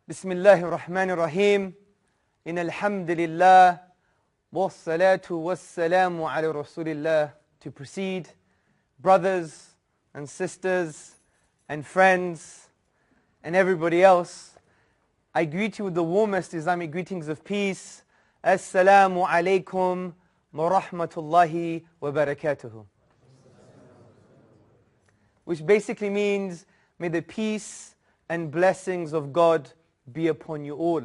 بسم الله الرحمن الرحيم إن الحمد لله والصلاة والسلام على رسول الله. To proceed, brothers and sisters and friends and everybody else, I greet you with the warmest Islamic greetings of peace. Assalamu alaikum wa rahmatullahi wa barakatuhu. Which basically means, may the peace and blessings of God be upon you all.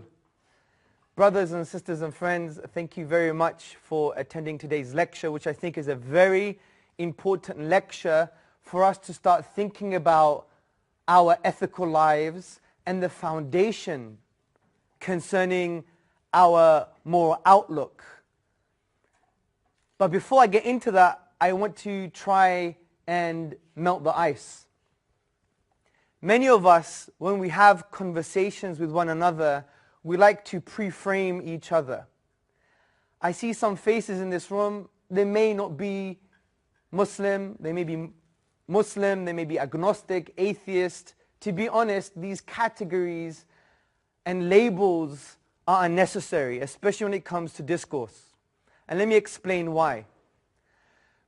Brothers and sisters and friends, thank you very much for attending today's lecture, which I think is a very important lecture for us to start thinking about our ethical lives and the foundation concerning our moral outlook. But before I get into that, I want to try and melt the ice. Many of us, when we have conversations with one another, we like to pre-frame each other. I see some faces in this room, they may not be Muslim, they may be Muslim, they may be agnostic, atheist. To be honest, these categories and labels are unnecessary, especially when it comes to discourse. And let me explain why.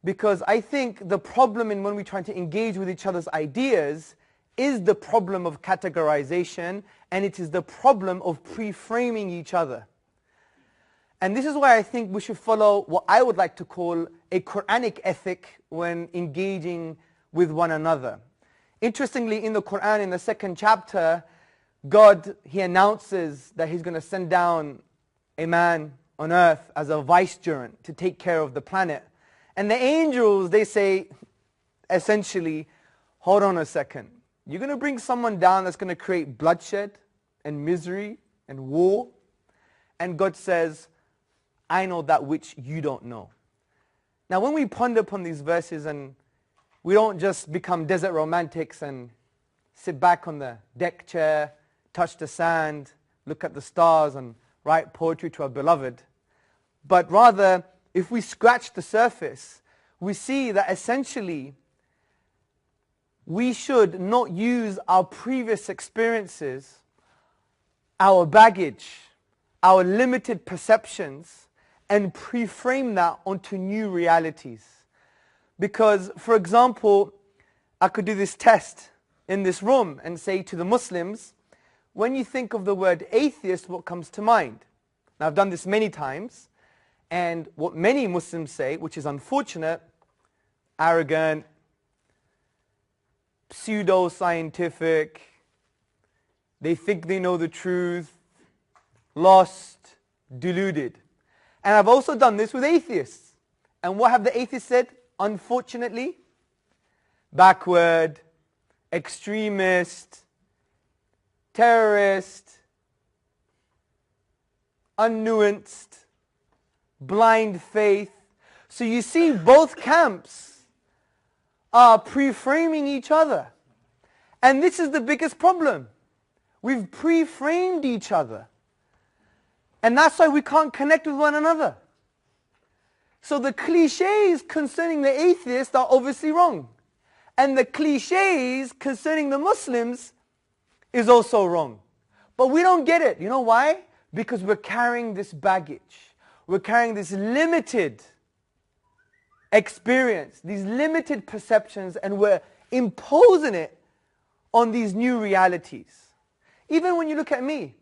Because I think the problem in when we try to engage with each other's ideas is the problem of categorization, and it is the problem of pre-framing each other. And this is why I think we should follow what I would like to call a Quranic ethic when engaging with one another. Interestingly, in the Quran, in the 2nd chapter, God, He announces that He's going to send down a man on earth as a vicegerent to take care of the planet. And the angels, they say, essentially, hold on a second. You're going to bring someone down that's going to create bloodshed and misery and war. And God says, I know that which you don't know. Now when we ponder upon these verses, and we don't just become desert romantics and sit back on the deck chair, touch the sand, look at the stars and write poetry to our beloved. But rather, if we scratch the surface, we see that essentially we should not use our previous experiences, our baggage, our limited perceptions, and pre-frame that onto new realities. Because, for example, I could do this test in this room and say to the Muslims, when you think of the word atheist, what comes to mind? Now I've done this many times, and what many Muslims say, which is unfortunate, arrogant, pseudo-scientific, they think they know the truth, lost, deluded. And I've also done this with atheists. And what have the atheists said? Unfortunately, backward, extremist, terrorist, unnuanced, blind faith. So you see, both camps are pre-framing each other. And this is the biggest problem. We've pre-framed each other. And that's why we can't connect with one another. So the cliches concerning the atheists are obviously wrong. And the cliches concerning the Muslims is also wrong. But we don't get it. You know why? Because we're carrying this baggage. We're carrying this limited experience, these limited perceptions, and we're imposing it on these new realities. Even when you look at me,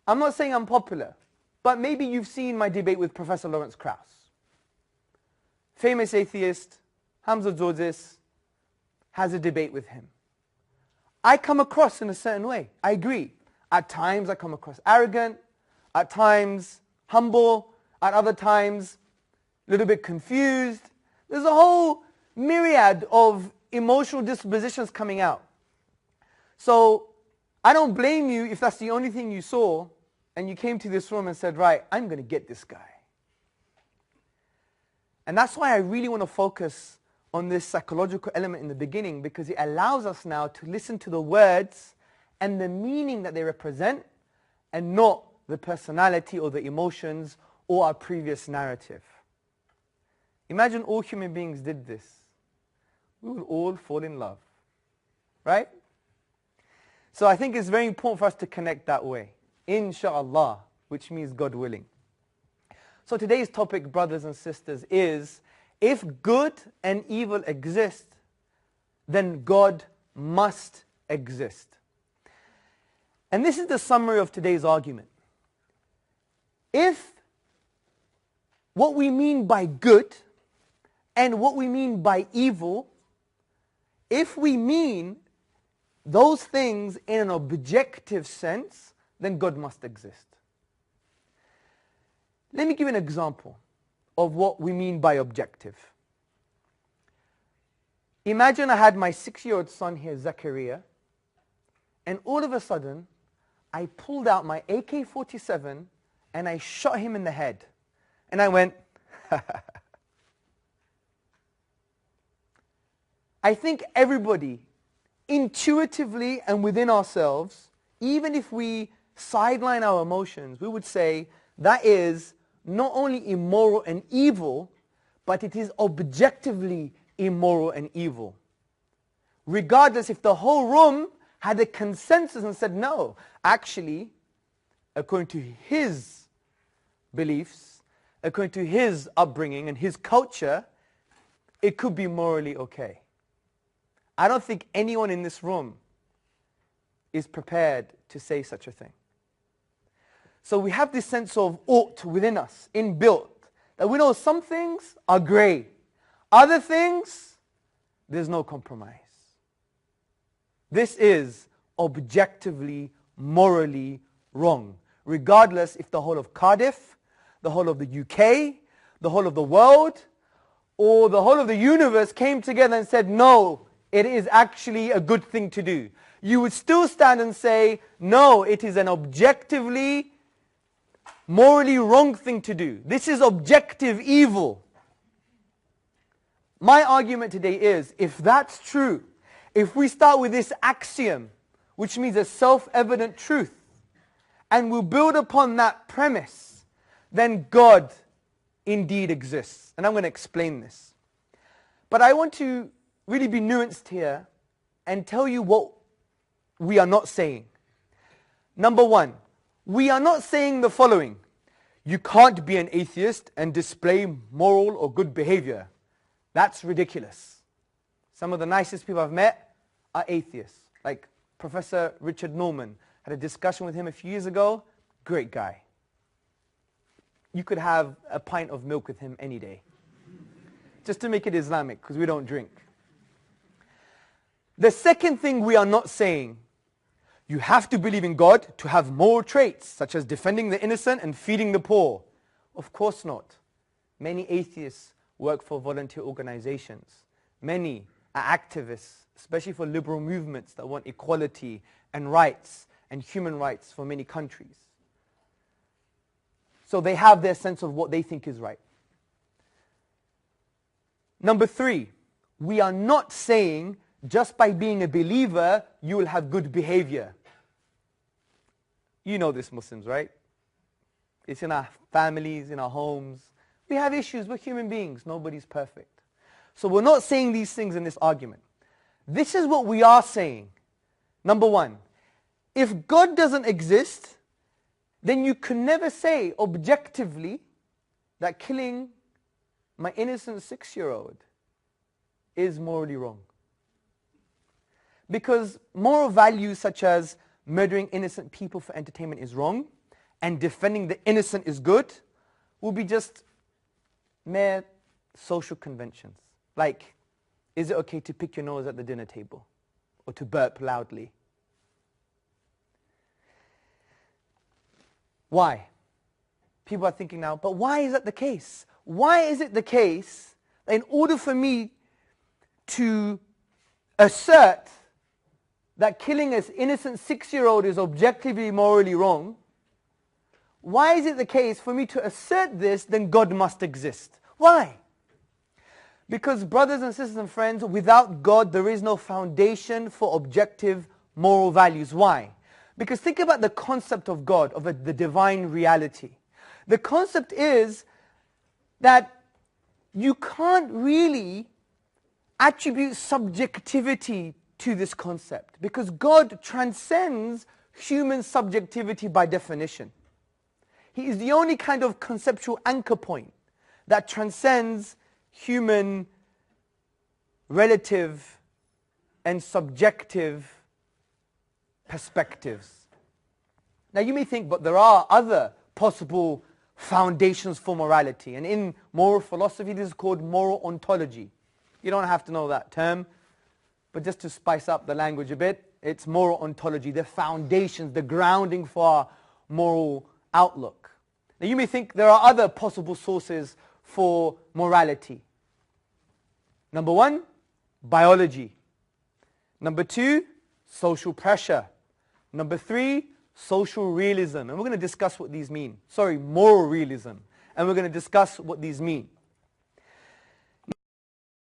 I'm not saying I'm popular, but maybe you've seen my debate with Professor Lawrence Krauss. Famous atheist, Hamzة Tzutzis, has a debate with him. I come across in a certain way, I agree. At times I come across arrogant, at times humble, at other times a little bit confused. There's a whole myriad of emotional dispositions coming out. So I don't blame you if that's the only thing you saw and you came to this room and said, right, I'm going to get this guy. And that's why I really want to focus on this psychological element in the beginning, because it allows us now to listen to the words and the meaning that they represent, and not the personality or the emotions or our previous narrative. Imagine all human beings did this. We would all fall in love, right? So I think it's very important for us to connect that way. Insha'Allah, which means God willing. So today's topic, brothers and sisters, is if good and evil exist, then God must exist. And this is the summary of today's argument. If what we mean by good and what we mean by evil, if we mean those things in an objective sense, then God must exist. Let me give you an example of what we mean by objective. Imagine I had my 6-year-old son here, Zachariah, and all of a sudden, I pulled out my AK-47 and I shot him in the head. And I went, I think everybody, intuitively and within ourselves, even if we sideline our emotions, we would say that is not only immoral and evil, but it is objectively immoral and evil. Regardless if the whole room had a consensus and said, no, actually, according to his beliefs, according to his upbringing and his culture, it could be morally okay. I don't think anyone in this room is prepared to say such a thing. So we have this sense of ought within us, inbuilt, that we know some things are grey. Other things, there's no compromise. This is objectively, morally wrong, regardless if the whole of Cardiff, the whole of the UK, the whole of the world, or the whole of the universe came together and said, no, it is actually a good thing to do. You would still stand and say, no, it is an objectively, morally wrong thing to do. This is objective evil. My argument today is, if that's true, if we start with this axiom, which means a self-evident truth, and we build upon that premise, then God indeed exists. And I'm going to explain this. But I want to really be nuanced here and tell you what we are not saying. Number one, we are not saying the following. You can't be an atheist and display moral or good behavior. That's ridiculous. Some of the nicest people I've met are atheists. Like Professor Richard Norman. Had a discussion with him a few years ago. Great guy. You could have a pint of milk with him any day. Just to make it Islamic, because we don't drink. The second thing we are not saying, you have to believe in God to have moral traits, such as defending the innocent and feeding the poor. Of course not. Many atheists work for volunteer organizations. Many are activists, especially for liberal movements that want equality and rights and human rights for many countries. So they have their sense of what they think is right. Number three, we are not saying just by being a believer, you will have good behavior. You know this, Muslims, right? It's in our families, in our homes. We have issues. We're human beings. Nobody's perfect. So we're not saying these things in this argument. This is what we are saying. Number one, if God doesn't exist, then you can never say objectively that killing my innocent 6-year-old is morally wrong. Because moral values such as murdering innocent people for entertainment is wrong, and defending the innocent is good, will be just mere social conventions. Like, is it okay to pick your nose at the dinner table? Or to burp loudly? Why? People are thinking now, but why is that the case? Why is it the case that in order for me to assert that killing an innocent 6-year-old is objectively morally wrong, why is it the case for me to assert this, then God must exist? Why? Because brothers and sisters and friends, without God there is no foundation for objective moral values. Why? Because think about the concept of God, of the divine reality. The concept is that you can't really attribute subjectivity to this concept, because God transcends human subjectivity by definition. He is the only kind of conceptual anchor point that transcends human relative and subjective perspectives. Now you may think, but there are other possible foundations for morality, and in moral philosophy this is called moral ontology. You don't have to know that term, but just to spice up the language a bit, it's moral ontology, the foundations, the grounding for our moral outlook. Now you may think there are other possible sources for morality. Number one, biology. Number two, social pressure. Number three, social realism. And we're going to discuss what these mean. Sorry, moral realism. And we're going to discuss what these mean.